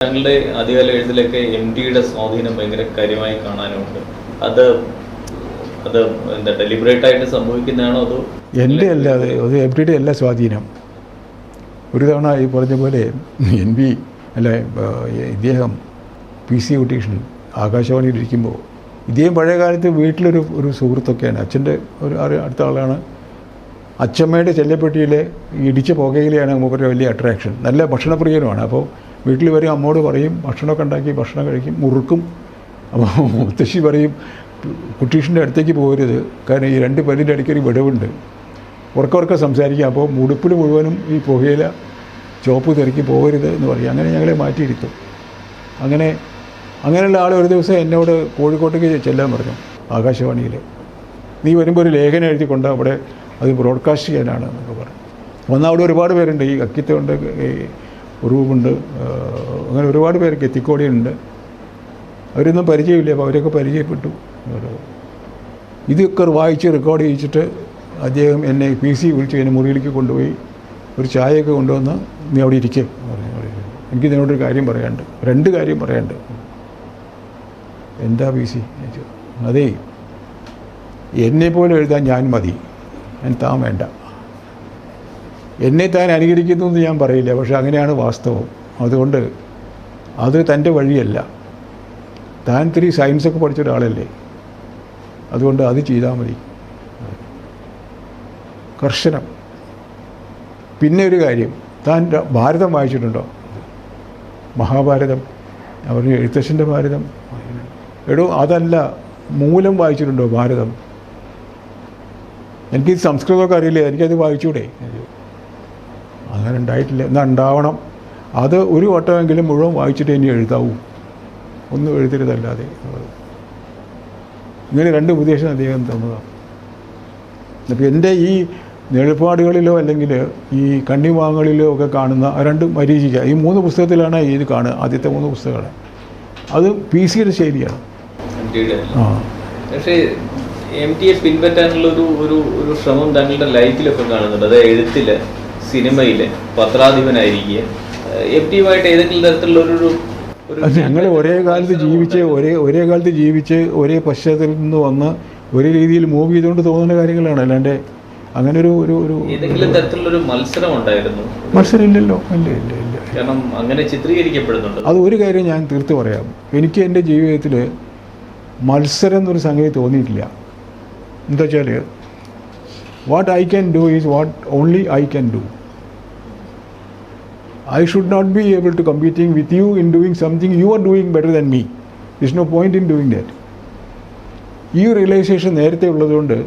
താങ്കളുടെ ആദ്യകാല എഴുതിലൊക്കെ MTയുടെ സ്വാധീനം ഭയങ്കര കാര്യമായി കാണാനുണ്ട്. അത് എന്താ ഡെലിബറേറ്റ് ആയിട്ട് സംഭവിക്കുന്നതാണോ അതോ എൻ്റെ അല്ലാതെ അത് MTയുടെ എല്ലാ സ്വാധീനം. ഒരു തവണ ഈ പറഞ്ഞ പോലെ NV ഇദ്ദേഹം PC കുട്ടീഷൻ ആകാശവാണിയിൽ ഇരിക്കുമ്പോൾ ഇദ്ദേഹം പഴയ കാലത്ത് വീട്ടിലൊരു സുഹൃത്തൊക്കെയാണ്. അച്ഛൻ്റെ ഒരു അടുത്ത ആളാണ്. അച്ഛമ്മയുടെ ചെല്ലപ്പെട്ടിയിലെ ഇടിച്ച പുകയിലെയാണ് മൂപ്പരുടെ വലിയ അട്രാക്ഷൻ. നല്ല ഭക്ഷണപ്രിയനുമാണ്. അപ്പോൾ വീട്ടിൽ വരും, അമ്മോട് പറയും ഭക്ഷണമൊക്കെ ഉണ്ടാക്കി ഭക്ഷണം കഴിക്കും, മുറുക്കും. അപ്പോൾ മുത്തശ്ശി പറയും കുട്ടീഷിൻ്റെ അടുത്തേക്ക് പോകരുത്, കാരണം ഈ രണ്ട് പല്ലിൻ്റെ ഇടയ്ക്കൊരു വിടവുണ്ട്, ഉറക്കമൊക്കെ സംസാരിക്കുക, അപ്പോൾ മുടുപ്പിൽ മുഴുവനും ഈ പുകയില ചോപ്പ് തിരക്കി പോകരുത് എന്ന് പറയും. അങ്ങനെ ഞങ്ങളെ മാറ്റിയിരുത്തും. അങ്ങനെയുള്ള ആൾ ഒരു ദിവസം എന്നോട് കോഴിക്കോട്ടേക്ക് ചെല്ലാൻ പറഞ്ഞു ആകാശവാണിയിൽ. നീ വരുമ്പോൾ ഒരു ലേഖനം എഴുതി കൊണ്ട് അവിടെ അത് ബ്രോഡ്കാസ്റ്റ് ചെയ്യാനാണ് എന്നൊക്കെ പറഞ്ഞു. വന്നാൽ അവിടെ ഒരുപാട് പേരുണ്ട്. ഈ അക്കിത്തുണ്ട്, ഉറവുമുണ്ട്, അങ്ങനെ ഒരുപാട് പേര് കെത്തിക്കോടിയുണ്ട്. അവരൊന്നും പരിചയമില്ല. അപ്പോൾ അവരൊക്കെ പരിചയപ്പെട്ടു. ഇതൊക്കെ വായിച്ച് റെക്കോർഡ് ചെയ്യിച്ചിട്ട് അദ്ദേഹം എന്നെ PC വിളിച്ച് എന്നെ മുറിയിലേക്ക് കൊണ്ടുപോയി ഒരു ചായയൊക്കെ കൊണ്ടുവന്ന് നീ അവിടെ ഇരിക്കുക പറഞ്ഞു. എനിക്ക് നിന്നോടൊരു കാര്യം പറയാനുണ്ട്, 2 കാര്യം പറയാനുണ്ട്. എന്താ PC? അതേ, എന്നെപ്പോലെ എഴുതാൻ ഞാൻ മതി, ഞാൻ താൻ വേണ്ട. എന്നെ താൻ അനുകരിക്കുന്നു എന്ന് ഞാൻ പറയില്ല, പക്ഷെ അങ്ങനെയാണ് വാസ്തവം. അതുകൊണ്ട് അത് തൻ്റെ വഴിയല്ല. താൻ ഇത്തിരി സയൻസൊക്കെ പഠിച്ച ഒരാളല്ലേ, അതുകൊണ്ട് അത് ചെയ്താൽ മതി. കർശനം. പിന്നെ ഒരു കാര്യം, താൻ ഭാരതം വായിച്ചിട്ടുണ്ടോ? മഹാഭാരതം. അവർ എഴുത്തച്ഛൻ്റെ ഭാരതം. എടോ അതല്ല, മൂലം വായിച്ചിട്ടുണ്ടോ ഭാരതം? എനിക്ക് സംസ്കൃതമൊക്കെ അറിയില്ല, എനിക്കത് വായിച്ചൂടെ? അങ്ങനെ ഉണ്ടായിട്ടില്ല. എന്നാൽ ഉണ്ടാവണം. അത് ഒരു വട്ടമെങ്കിലും മുഴുവൻ വായിച്ചിട്ട് ഇനി എഴുതാവൂ, ഒന്നും എഴുതരുതല്ലാതെ. ഇങ്ങനെ 2 ഉപദേശം അദ്ദേഹം തന്നതാണ്. അപ്പോൾ എൻ്റെ ഈ നിഴൽപ്പാടുകളിലോ അല്ലെങ്കിൽ ഈ കണ്ണിമാങ്ങളിലോ ഒക്കെ കാണുന്ന 2 മരീചിക, ഈ 3 പുസ്തകത്തിലാണ് ഇത് കാണുക. ആദ്യത്തെ 3 പുസ്തകമാണ്. അത് PC-യുടെ ശൈലിയാണ്. പക്ഷേ MTയെ പിൻപറ്റാനുള്ള ഒരു ശ്രമം താങ്കളുടെ ലൈഫിലൊക്കെ കാണുന്നുണ്ട്. അത് എഴുത്തില്, സിനിമയില്, പത്രാധിപനായിരിക്കുക, MTയുമായിട്ട് ഏതെങ്കിലും തരത്തിലുള്ള ഞങ്ങൾ ഒരേ കാലത്ത് ജീവിച്ച് ഒരേ പശ്ചാത്തലത്തിൽ നിന്ന് വന്ന് ഒരേ രീതിയിൽ മൂവ് ചെയ്തുകൊണ്ട് തോന്നുന്ന കാര്യങ്ങളാണ്. അല്ലാണ്ട് അങ്ങനെ ഒരു ഏതെങ്കിലും തരത്തിലുള്ളൊരു മത്സരം ഉണ്ടായിരുന്നു? മത്സരം ഇല്ലല്ലോ. ഇല്ല. കാരണം അങ്ങനെ ചിത്രീകരിക്കപ്പെടുന്നുണ്ട്. അത് ഒരു കാര്യം ഞാൻ തീർത്ത് പറയാം, എനിക്ക് എൻ്റെ ജീവിതത്തിൽ മത്സരം എന്നൊരു സംഗതി തോന്നിയിട്ടില്ല. എന്താ വെച്ചാൽ what I can do is what only I can do. I should not be able to competing with you in doing something you are doing better than me. There's no point in doing that. ഈ realisation നേരത്തെ ഉള്ളതുകൊണ്ട്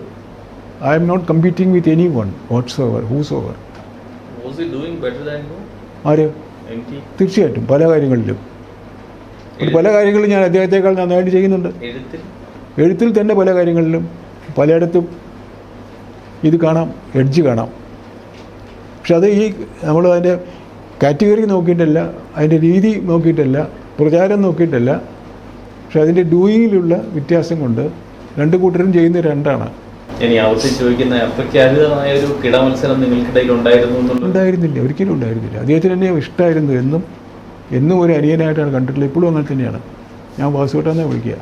I am not competing with anyone whatsoever, whosoever. Was he doing better than you? ആര്? MT? തീർച്ചയായിട്ടും പല കാര്യങ്ങളിലും ഞാൻ അദ്ദേഹത്തെക്കാൾ നന്നായിട്ട് ചെയ്യുന്നുണ്ട്. എഴുത്തിൽ തന്നെ പല കാര്യങ്ങളിലും പലയിടത്തും ഇത് കാണാം, എഡ്ജ് കാണാം. പക്ഷെ അത് ഈ നമ്മൾ അതിൻ്റെ കാറ്റഗറി നോക്കിയിട്ടല്ല, അതിൻ്റെ രീതി നോക്കിയിട്ടല്ല, പ്രചാരം നോക്കിയിട്ടല്ല, പക്ഷെ അതിൻ്റെ ഡൂയിങ്ങിലുള്ള വ്യത്യാസം കൊണ്ട് 2 കൂട്ടരും ചെയ്യുന്ന 2ആണ്. ഇനി ആവർത്തിച്ച് ചോദിക്കുന്ന അപ്രഖ്യാപിതമായ ഒരു കിടമത്സരം നിങ്ങൾക്കിടയിൽ ഉണ്ടായിരുന്നില്ല? ഒരിക്കലും ഉണ്ടായിരുന്നില്ല. അദ്ദേഹത്തിന് എന്നെ ഇഷ്ടമായിരുന്നു. എന്നും ഒരു അനിയനായിട്ടാണ് കണ്ടിട്ടുള്ളത്. ഇപ്പോഴും അങ്ങനെ തന്നെയാണ്. ഞാൻ വാസുവേട്ടാന്നേ വിളിക്കുക.